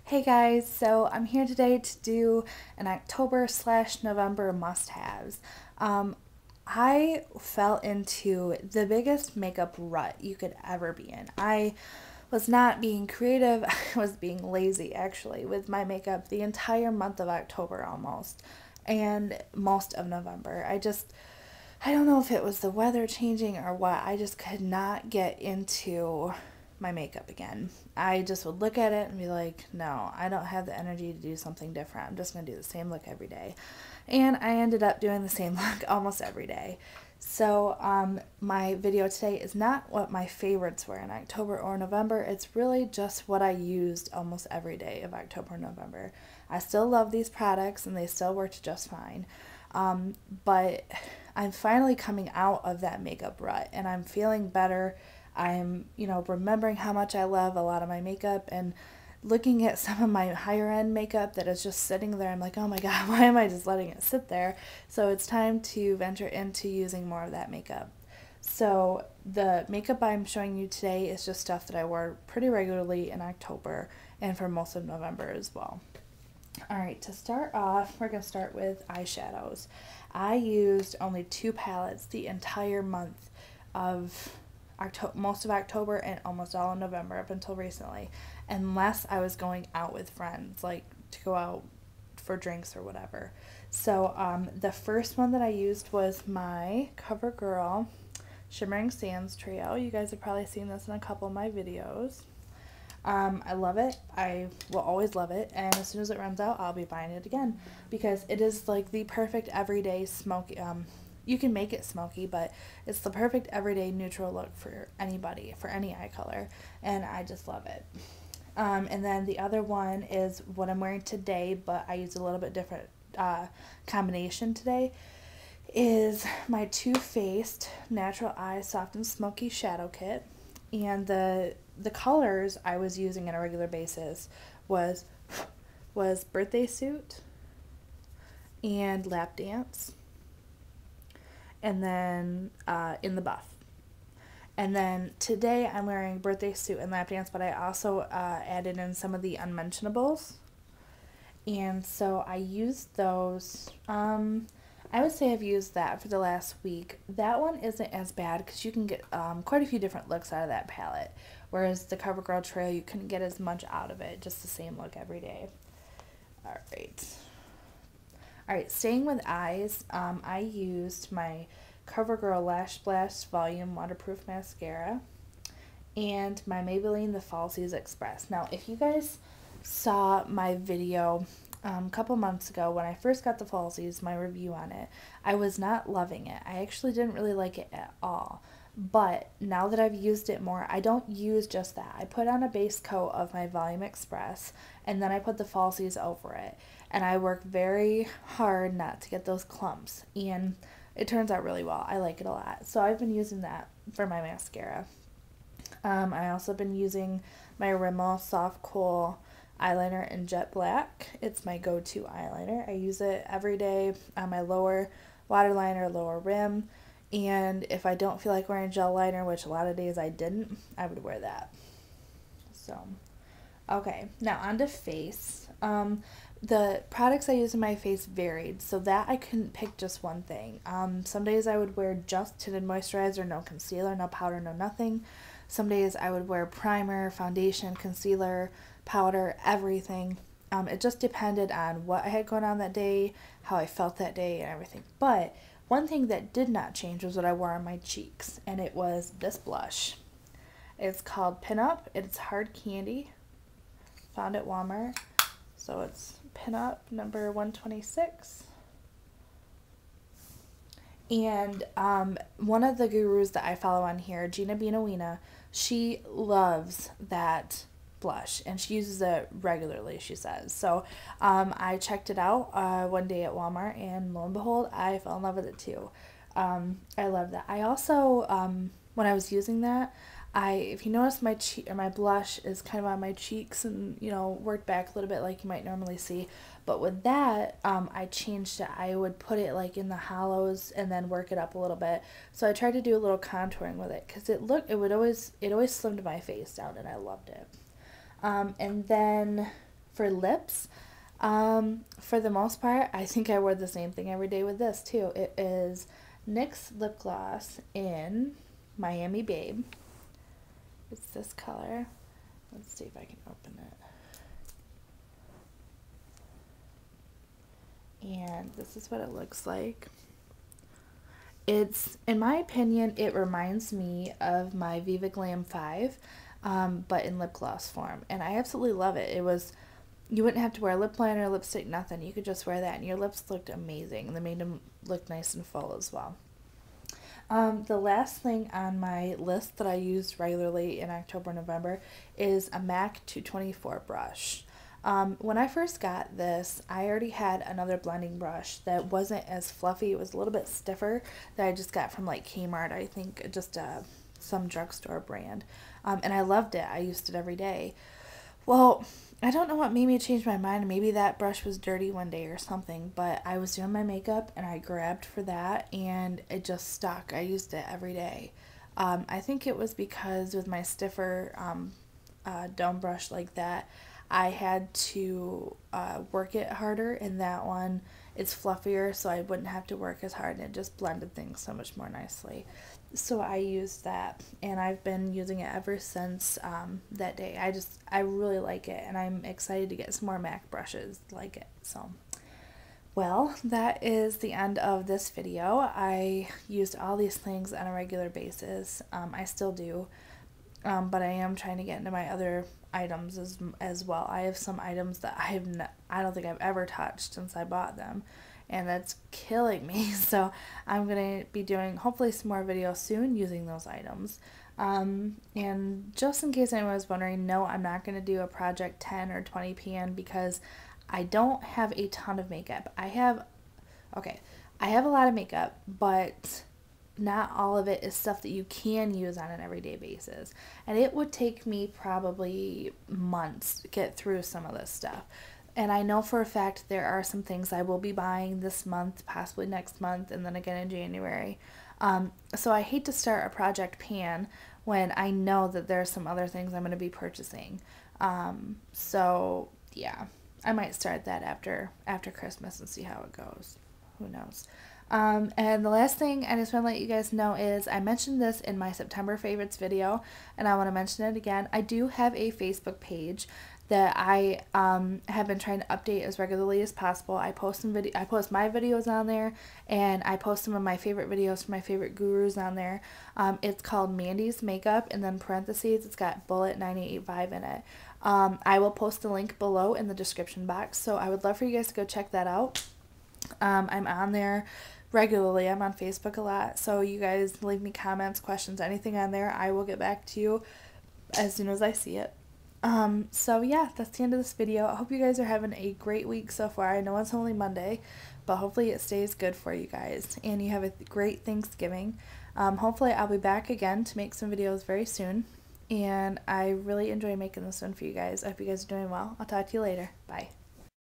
Hey guys, so I'm here today to do an October/November must-haves. Um, I fell into the biggest makeup rut you could ever be in. I was not being creative, I was being lazy actually with my makeup the entire month of October almost, and most of November. I don't know if it was the weather changing or what. I just could not get into my makeup again. I just would look at it and be like, no, I don't have the energy to do something different. I'm just going to do the same look every day. And I ended up doing the same look almost every day. So, my video today is not what my favorites were in October or November. It's really just what I used almost every day of October and November. I still love these products and they still worked just fine. But I'm finally coming out of that makeup rut and I'm feeling better. I'm, remembering how much I love a lot of my makeup and looking at some of my higher end makeup that is just sitting there. I'm like, oh my God, why am I just letting it sit there? So it's time to venture into using more of that makeup. So the makeup I'm showing you today is just stuff that I wore pretty regularly in October and for most of November as well. Alright, to start off, we're going to start with eyeshadows. I used only two palettes the entire month of most of October and almost all of November up until recently, unless I was going out with friends, like to go out for drinks or whatever. So the first one that I used was my CoverGirl Shimmering Sands Trio. You guys have probably seen this in a couple of my videos. I love it. I will always love it. And as soon as it runs out, I'll be buying it again because it is like the perfect everyday smoky. You can make it smoky, but it's the perfect everyday neutral look for anybody, for any eye color. And I just love it. And then the other one is what I'm wearing today, but I used a little bit different combination today, is my Too Faced Natural Eye Soft and Smoky Shadow Kit. And the colors I was using on a regular basis was Birthday Suit and Lap Dance, and then In the Buff. And then today I'm wearing Birthday Suit and Lap Dance, but I also added in some of the unmentionables. And so I used those. I would say I've used that for the last week. That one isn't as bad because you can get quite a few different looks out of that palette. Whereas the CoverGirl Trail, you couldn't get as much out of it. Just the same look every day. Alright, staying with eyes, I used my CoverGirl Lash Blast Volume Waterproof Mascara and my Maybelline The Falsies Express. Now, if you guys saw my video a couple months ago when I first got the falsies, my review on it, I was not loving it. I actually didn't really like it at all. But now that I've used it more, I don't use just that. I put on a base coat of my Volume Express and then I put the falsies over it. And I work very hard not to get those clumps. And it turns out really well. I like it a lot. So I've been using that for my mascara. I also been using my Rimmel Soft Kohl eyeliner in Jet Black. It's my go-to eyeliner. I use it every day on my lower waterline or lower rim. And if I don't feel like wearing gel liner, which a lot of days I didn't, I would wear that. So, okay, now on to face. The products I use in my face varied, so that I couldn't pick just one thing. Some days I would wear just tinted moisturizer, no concealer, no powder, no nothing. Some days I would wear primer, foundation, concealer, powder, everything. It just depended on what I had going on that day, how I felt that day, and everything. But one thing that did not change was what I wore on my cheeks, and it was this blush. It's called Pin Up. It's hard candy. Found at Walmart. So it's Pin Up number 126. And one of the gurus that I follow on here, Gina Binawina, she loves that blush and she uses it regularly, she says. So I checked it out one day at Walmart and lo and behold, I fell in love with it too. I love that. I also, when I was using that, if you notice, my blush is kind of on my cheeks and, worked back a little bit like you might normally see. But with that, I changed it. I would put it like in the hollows and then work it up a little bit. So I tried to do a little contouring with it because it always slimmed my face down and I loved it. And then For lips, for the most part, I think I wear the same thing every day with this too. It is NYX lip gloss in Miami Babe. It's this color. Let's see if I can open it. And this is what it looks like. It's, in my opinion, it reminds me of my Viva Glam 5, but in lip gloss form. And I absolutely love it. It was, you wouldn't have to wear lip liner, lipstick, nothing. You could just wear that and your lips looked amazing. And they made them look nice and full as well. The last thing on my list that I used regularly in October, November is a MAC 224 brush. When I first got this, I already had another blending brush that wasn't as fluffy. It was a little bit stiffer that I just got from like Kmart, I think, just some drugstore brand. And I loved it. I used it every day. Well, I don't know what made me change my mind. Maybe that brush was dirty one day or something, but I was doing my makeup and I grabbed for that and it just stuck. I used it every day. I think it was because with my stiffer dome brush like that, I had to work it harder, and that one, it's fluffier, so I wouldn't have to work as hard, and it just blended things so much more nicely. So I used that, and I've been using it ever since that day. I really like it, and I'm excited to get some more MAC brushes like it. So, well, that is the end of this video. I used all these things on a regular basis. I still do, but I am trying to get into my other items as well. I have some items that I don't think I've ever touched since I bought them, and that's killing me. So I'm gonna be doing hopefully some more videos soon using those items. And just in case anyone was wondering, no, I'm not gonna do a Project 10 or 20 pan because I don't have a ton of makeup. I have a lot of makeup, but not all of it is stuff that you can use on an everyday basis. And it would take me probably months to get through some of this stuff. And I know for a fact there are some things I will be buying this month, possibly next month, and then again in January. So I hate to start a project pan when I know that there are some other things I'm going to be purchasing. So yeah, I might start that after Christmas and see how it goes. Who knows? And the last thing I just want to let you guys know is I mentioned this in my September favorites video, and I want to mention it again. I do have a Facebook page that I have been trying to update as regularly as possible. I post my videos on there, and I post some of my favorite videos from my favorite gurus on there. It's called Mandy's Makeup, and then parentheses, it's got Bullet 9885 in it. I will post the link below in the description box, so I would love for you guys to go check that out. I'm on there regularly. I'm on Facebook a lot, so you guys leave me comments, questions, anything on there. I will get back to you as soon as I see it. So yeah, that's the end of this video. I hope you guys are having a great week so far. I know it's only Monday, but hopefully it stays good for you guys, and you have a great Thanksgiving. Hopefully I'll be back again to make some videos very soon, and I really enjoy making this one for you guys. I hope you guys are doing well. I'll talk to you later. Bye.